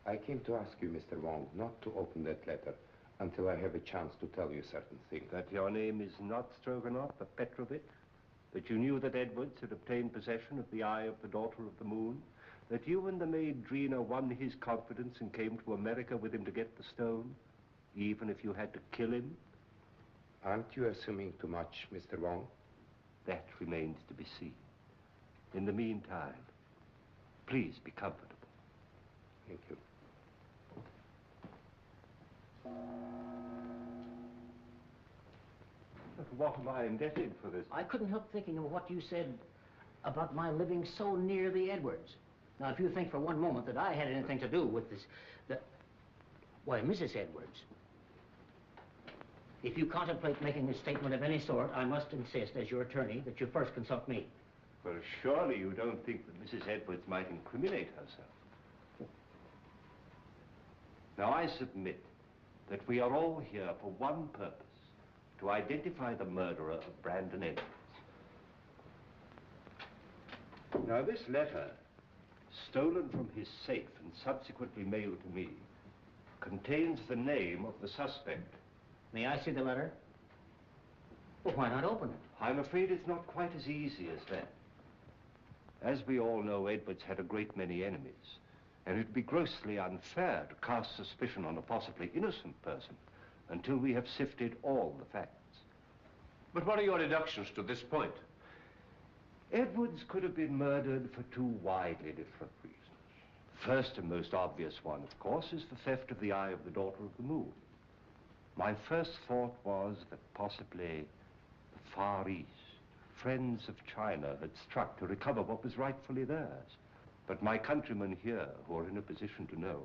I came to ask you, Mr. Wong, not to open that letter until I have a chance to tell you certain things. That your name is not Stroganoff, but Petrovich? That you knew that Edwards had obtained possession of the Eye of the Daughter of the Moon? That you and the maid Drina won his confidence and came to America with him to get the stone, even if you had to kill him? Aren't you assuming too much, Mr. Wong? That remains to be seen. In the meantime, please be comfortable. Thank you. What am I indebted for this? I couldn't help thinking of what you said about my living so near the Edwards. Now, if you think for one moment that I had anything to do with this, why, Mrs. Edwards, if you contemplate making a statement of any sort, I must insist, as your attorney, that you first consult me. Well, surely you don't think that Mrs. Edwards might incriminate herself. Now, I submit that we are all here for one purpose, to identify the murderer of Brandon Edwards. Now, this letter, stolen from his safe and subsequently mailed to me, contains the name of the suspect. May I see the letter? Well, why not open it? I'm afraid it's not quite as easy as that. As we all know, Edwards had a great many enemies, and it'd be grossly unfair to cast suspicion on a possibly innocent person until we have sifted all the facts. But what are your deductions to this point? Edwards could have been murdered for 2 widely different reasons. The first and most obvious one, of course, is the theft of the Eye of the Daughter of the Moon. My first thought was that possibly the Far East, friends of China, had struck to recover what was rightfully theirs. But my countrymen here, who are in a position to know,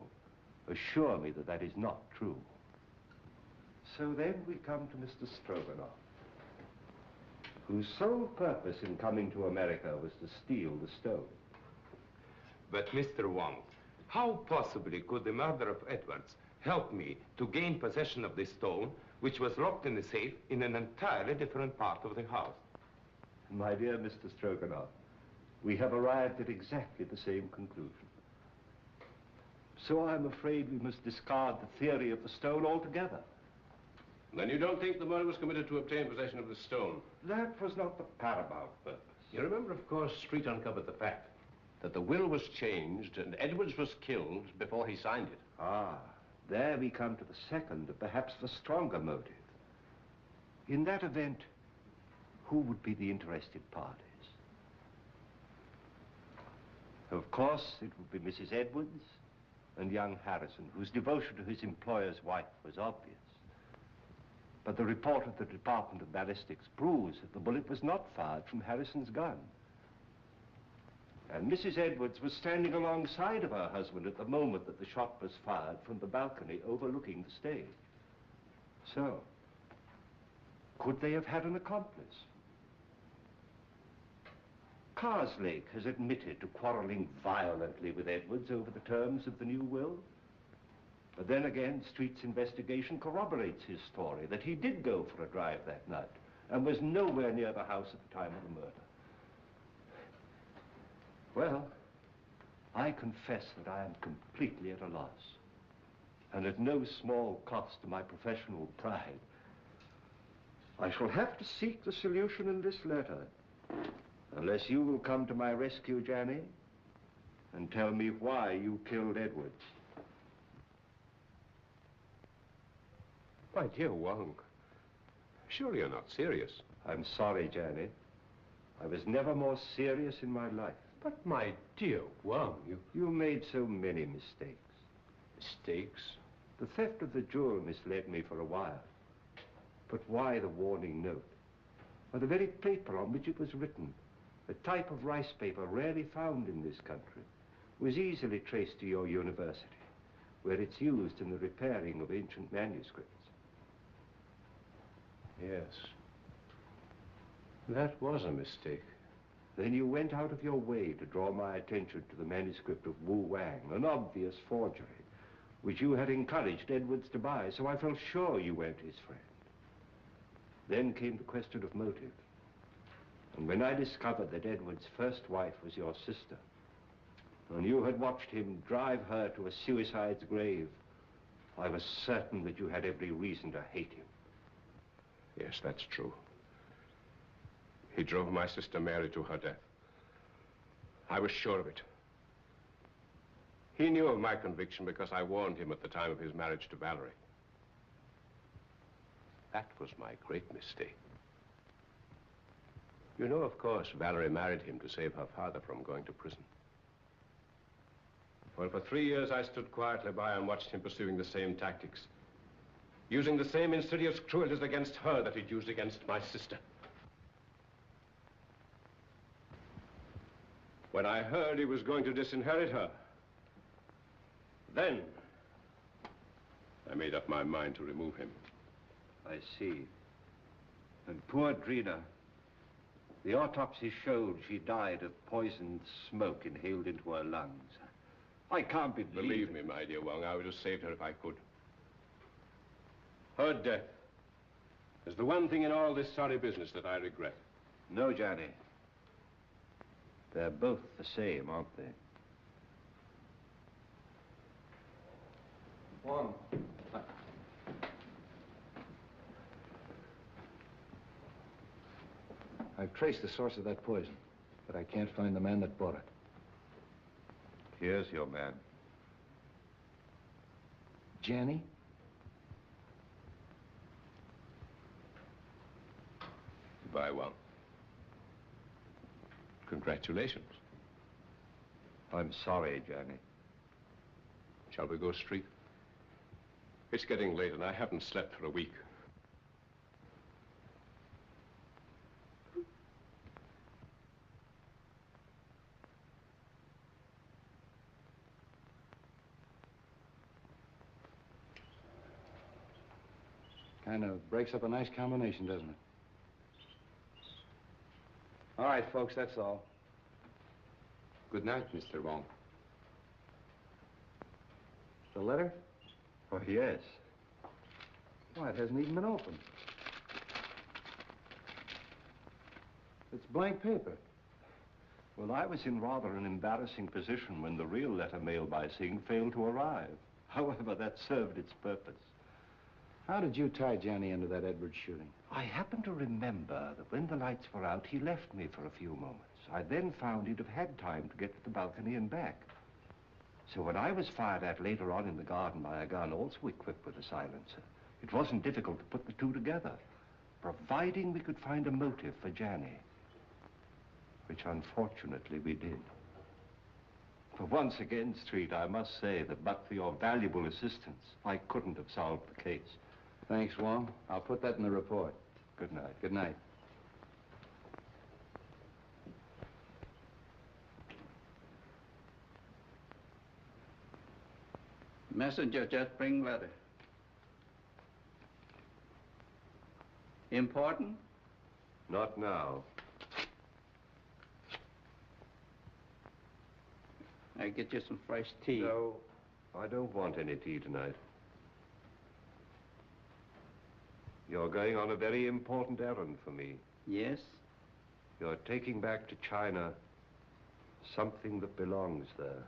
assure me that that is not true. So then we come to Mr. Stroganoff, whose sole purpose in coming to America was to steal the stone. But, Mr. Wong, how possibly could the murder of Edwards help me to gain possession of this stone, which was locked in the safe in an entirely different part of the house? My dear Mr. Stroganoff, we have arrived at exactly the same conclusion. So I'm afraid we must discard the theory of the stone altogether. Then you don't think the murder was committed to obtain possession of the stone? That was not the paramount purpose. You remember, of course, Street uncovered the fact that the will was changed and Edwards was killed before he signed it. Ah, there we come to the second, perhaps the stronger motive. In that event, who would be the interested parties? Of course, it would be Mrs. Edwards and young Harrison, whose devotion to his employer's wife was obvious. But the report of the Department of Ballistics proves that the bullet was not fired from Harrison's gun. And Mrs. Edwards was standing alongside of her husband at the moment that the shot was fired from the balcony overlooking the stage. So, could they have had an accomplice? Karslake has admitted to quarreling violently with Edwards over the terms of the new will. But then again, Street's investigation corroborates his story that he did go for a drive that night and was nowhere near the house at the time of the murder. Well, I confess that I am completely at a loss, and at no small cost to my professional pride. I shall have to seek the solution in this letter, unless you will come to my rescue, Janny, and tell me why you killed Edwards. My dear Wong, surely you're not serious. I'm sorry, Janny. I was never more serious in my life. But my dear Wong, You made so many mistakes. Mistakes? The theft of the jewel misled me for a while. But why the warning note? Or the very paper on which it was written, a type of rice paper rarely found in this country, was easily traced to your university, where it's used in the repairing of ancient manuscripts. Yes. That was a mistake. Then you went out of your way to draw my attention to the manuscript of Wu Wang, an obvious forgery, which you had encouraged Edwards to buy, so I felt sure you weren't his friend. Then came the question of motive. And when I discovered that Edwards' first wife was your sister, and you had watched him drive her to a suicide's grave, I was certain that you had every reason to hate him. Yes, that's true. He drove my sister Mary to her death. I was sure of it. He knew of my conviction because I warned him at the time of his marriage to Valerie. That was my great mistake. You know, of course, Valerie married him to save her father from going to prison. Well, for 3 years, I stood quietly by and watched him pursuing the same tactics, using the same insidious cruelties against her that he'd used against my sister. When I heard he was going to disinherit her, then I made up my mind to remove him. I see. And poor Drina, the autopsy showed she died of poisoned smoke inhaled into her lungs. I can't Believe me, my dear Wong, I would have saved her if I could. Her death is the one thing in all this sorry business that I regret. No, Johnny. They're both the same, aren't they? Wong. I've traced the source of that poison, but I can't find the man that bought it. Here's your man. Janny? Goodbye, Wong. Congratulations. I'm sorry, Johnny. Shall we go street? It's getting late and I haven't slept for a week. Kind of breaks up a nice combination, doesn't it? All right, folks, that's all. Good night, Mr. Wong. The letter? Oh, yes. Why, it hasn't even been opened. It's blank paper. Well, I was in rather an embarrassing position when the real letter mailed by Singh failed to arrive. However, that served its purpose. How did you tie Johnny into that Edwards shooting? I happen to remember that when the lights were out, he left me for a few moments. I then found he'd have had time to get to the balcony and back. So when I was fired at later on in the garden by a gun also equipped with a silencer, it wasn't difficult to put the two together, providing we could find a motive for Johnny, which unfortunately we did. For once again, Street, I must say that but for your valuable assistance, I couldn't have solved the case. Thanks, Wong. I'll put that in the report. Good night. Good night. Messenger just bring letter. Important? Not now. I get you some fresh tea. No, I don't want any tea tonight. You're going on a very important errand for me. Yes? You're taking back to China something that belongs there.